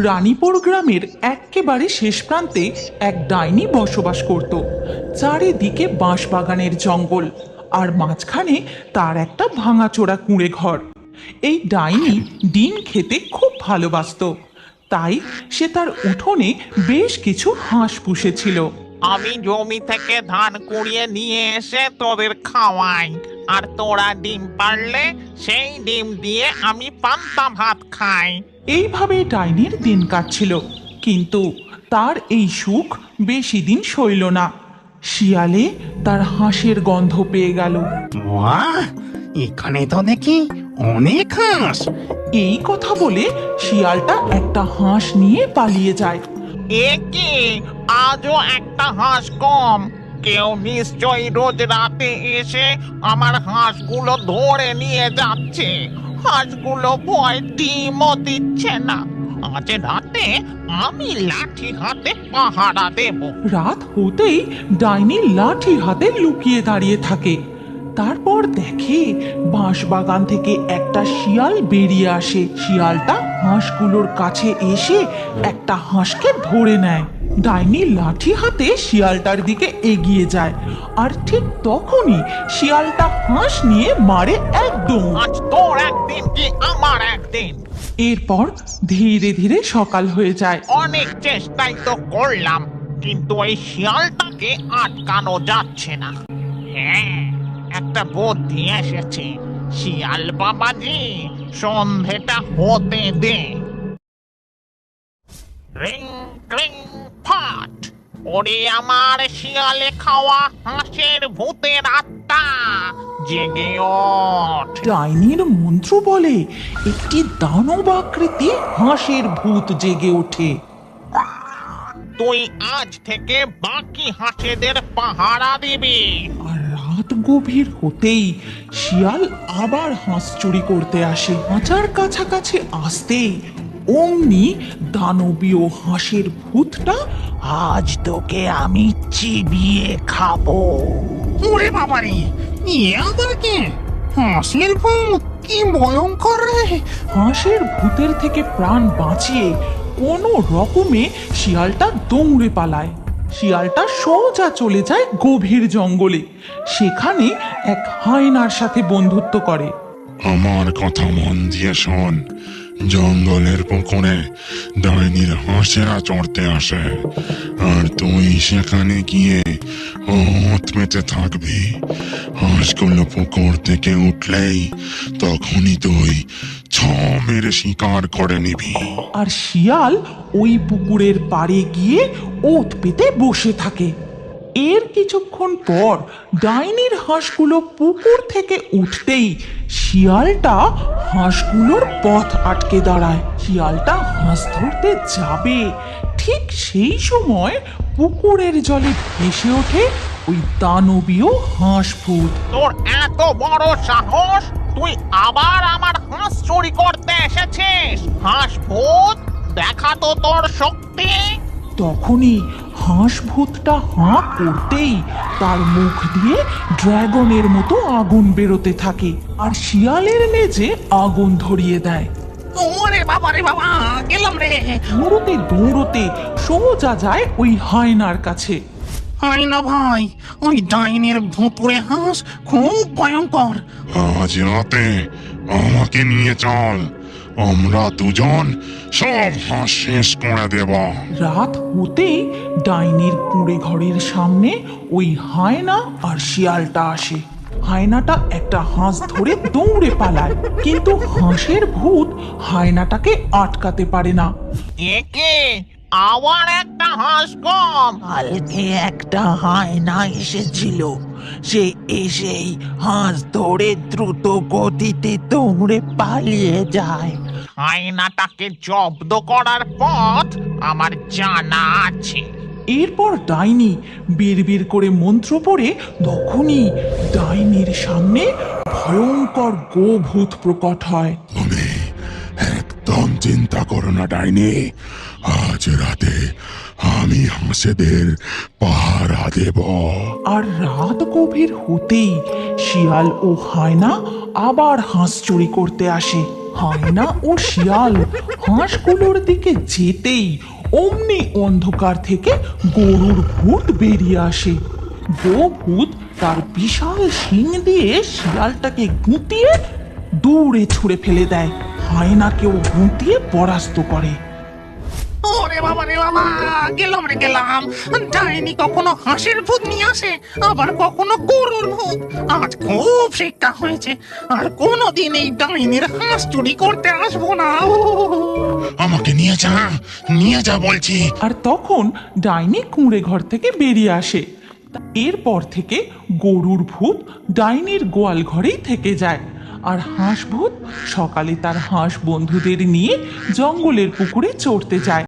রানীপুর গ্রামের একেবারে শেষ প্রান্তে এক ডাইনি বসবাস করত। চারিদিকে বাঁশবাগানের জঙ্গল, আর মাঝখানে তার একটা ভাঙাচোরা কুঁড়ে ঘর। এই ডাইনি ডিম খেতে খুব ভালোবাসতো, তাই সে তার উঠোনে বেশ কিছু হাঁস পুষেছিল। আমি জমি থেকে ধান কুড়িয়ে নিয়ে এসে তোদের খাওয়াই, আর তোরা ডিম পারলে সেই ডিম দিয়ে আমি পান্তা ভাত খাই। এইভাবে ডাইনির দিন কাটছিল, কিন্তু তার এই সুখ বেশি দিন সইল না। শিয়ালে তার হাঁসের গন্ধ পেয়ে গেল। বাহ, এখানে তো দেখি অনেক হাঁস। এই কথা বলে শিয়ালটা একটা হাঁস নিয়ে পালিয়ে যায়। এ কি, আজও একটা হাঁস কম? কেউ নিশ্চয়ই রোজ রাতে এসে আমার হাঁসগুলো ধরে নিয়ে যাচ্ছে। হাঁসগুলো ভয় ডিমও দিচ্ছে না। আজ রাতে আমি লাঠি হাতে পাহারা দেব। রাত হতেই ডাইনি লাঠি হাতে লুকিয়ে দাঁড়িয়ে থাকে। তারপর দেখে বাঁশবাগান থেকে একটা শিয়াল বেরিয়ে আসে। শিয়ালটা হাঁসগুলোর কাছে এসে একটা হাঁসকে ধরে নেয়। ডাইনি লাঠি হাতে শিয়ালটার দিকে এগিয়ে যায়, আর ঠিক তখনই শিয়ালটা হাঁস নিয়ে মারে একদম। আজ তোর একদিন কি আমার একদিন। এরপর ধীরে ধীরে সকাল হয়ে যায়। অনেক চেষ্টাই তো করলাম, কিন্তু এই শিয়ালটাকে আটকানো যাচ্ছে না। হ্যাঁ, একটা বুদ্ধি এসেছে। শিয়াল বাবাজি, সন্ধেটা হতে দে। রিং ক্রিং ফাট। ওরে আমার শিয়ালে খাওয়া হাঁসের ভূতের আত্মা, জেগে ওঠ। ডাইনির মন্ত্র বলে একটি দানব আকৃতি হাঁসের ভূত জেগে ওঠে। তুই আজ থেকে বাকি হাঁসেদের পাহারা দিবি। আর রাত গভীর হতেই শিয়াল আবার হাঁস চুরি করতে আসে। খাঁচার কাছাকাছি আসতেই অমনি দানবীয় হাঁসের ভূতটা, আজ তোকে আমি চিবিয়ে খাবো। ওরে বাবারে, এ আবার কে? হাঁসের ভূত, কি ভয়ঙ্কর রে! হাঁসের ভূতের থেকে প্রাণ বাঁচিয়ে কোনো রকমে শিয়ালটা দৌড়ে পালায়। শিয়ালটা সোজা চলে যায় গভীর জঙ্গলে। সেখানে এক হায়নার সাথে বন্ধুত্ব করে। আমার কথা মন দিয়ে শোন। জঙ্গলের পুকুরে ডাইনির হাঁসেরা চড়তে আসে, আর তুই সেখানে গিয়ে ওত পেতে থাকবি। হাঁসগুলো পুকুর থেকে উঠলেই তখনই তুই ছ মেরে শিকার করে নিবি। আর শিয়াল ওই পুকুরের পাড়ে গিয়ে ওত পেতে বসে থাকে। এর কিছুক্ষণ পর ডাইনির হাঁসগুলো পুকুর থেকে উঠতেই শিয়ালটা হাঁসগুলোর পথ আটকে দাঁড়ায়। শিয়ালটা হাঁস ধরতে যাবে, ঠিক সেই সময় পুকুরের জলে ভেসে ওঠে ওই দানবীয় হাঁস ভূত। তোর এত বড় সাহস, তুই আবার আমার হাঁস চুরি করতে এসেছিস? হাঁস ভূত, দেখা তো তোর শক্তি। তখনই হাঁস ভূতটা হাঁ করতেই তার মুখ দিয়ে ড্রাগনের মতো আগুন বেরোতে থাকে, আর শিয়ালের লেজে আগুন ধরিয়ে দেয়। ওরে বাবারে বাবা, গেলাম রে! দৌড়তে দৌড়তে সোজা যায় ওই হায়নার কাছে। হাই না ভাই, ওই ডাইনের ভুতুড়ে হাঁস খুব ভয়ঙ্কর। আজ রাতে আমাকে নিয়ে চল, আমরা দুজন সব হাঁস শেষ করে দেব। রাত হতেই ডাইনির কুঁড়ে ঘরের সামনে ওই হায়না আর শিয়ালটা আসে। হায়নাটা একটা হাঁস ধরে দৌড়ে পালায়, কিন্তু হাঁসের ভূত হায়নাটাকে আটকাতে পারে না। একে আবার একটা হাঁস কম। কালকে একটা হায়না এসেছিল, সে এসেই হাঁস ধরে দ্রুত গতিতে দৌড়ে পালিয়ে যায়। হায়নাটাকে জব্দ করার পথ আমার জানা আছে। এরপর ডাইনি বিড়বিড় করে মন্ত্র পড়ে, তখনই ডাইনির সামনে ভয়ঙ্কর গোভূত প্রকট হয়। তুমি একদম চিন্তা করো না ডাইনি, আজ রাতে আমি হাঁসেদের পাহারা দেব। আর রাত গভীর হতেই শিয়াল ও হায়না আবার হাঁস চুরি করতে আসে। হায়না ও শিয়াল হাঁসগুলোর দিকে যেতেই অমনি অন্ধকার থেকে গরুর ভূত বেরিয়ে আসে। ভূত তার বিশাল শিং দিয়ে শিয়ালটাকে গুঁতিয়ে দূরে ছুঁড়ে ফেলে দেয়। হায়নাকেও গুঁতিয়ে পরাস্ত করে। ওরে বাবা রে বাবা, গেলাম রে গেলাম। ডাইনি কখনো হাঁসের ভূত নিয়ে আসে, আবার কখনো গরুর ভূত। আজ খুব শিক্ষা হয়েছে, আর কোনোদিন এই ডাইনির হাঁস চুরি করতে আসবো না। আমাকে নিয়ে যা বলছি। আর তখন ডাইনি কুঁড়ে ঘর থেকে বেরিয়ে আসে। এরপর থেকে গরুর ভূত ডাইনির গোয়াল ঘরেই থেকে যায়, আর হাঁস ভূত সকালে তার হাঁস বন্ধুদের নিয়ে জঙ্গলের পুকুরে চড়তে যায়।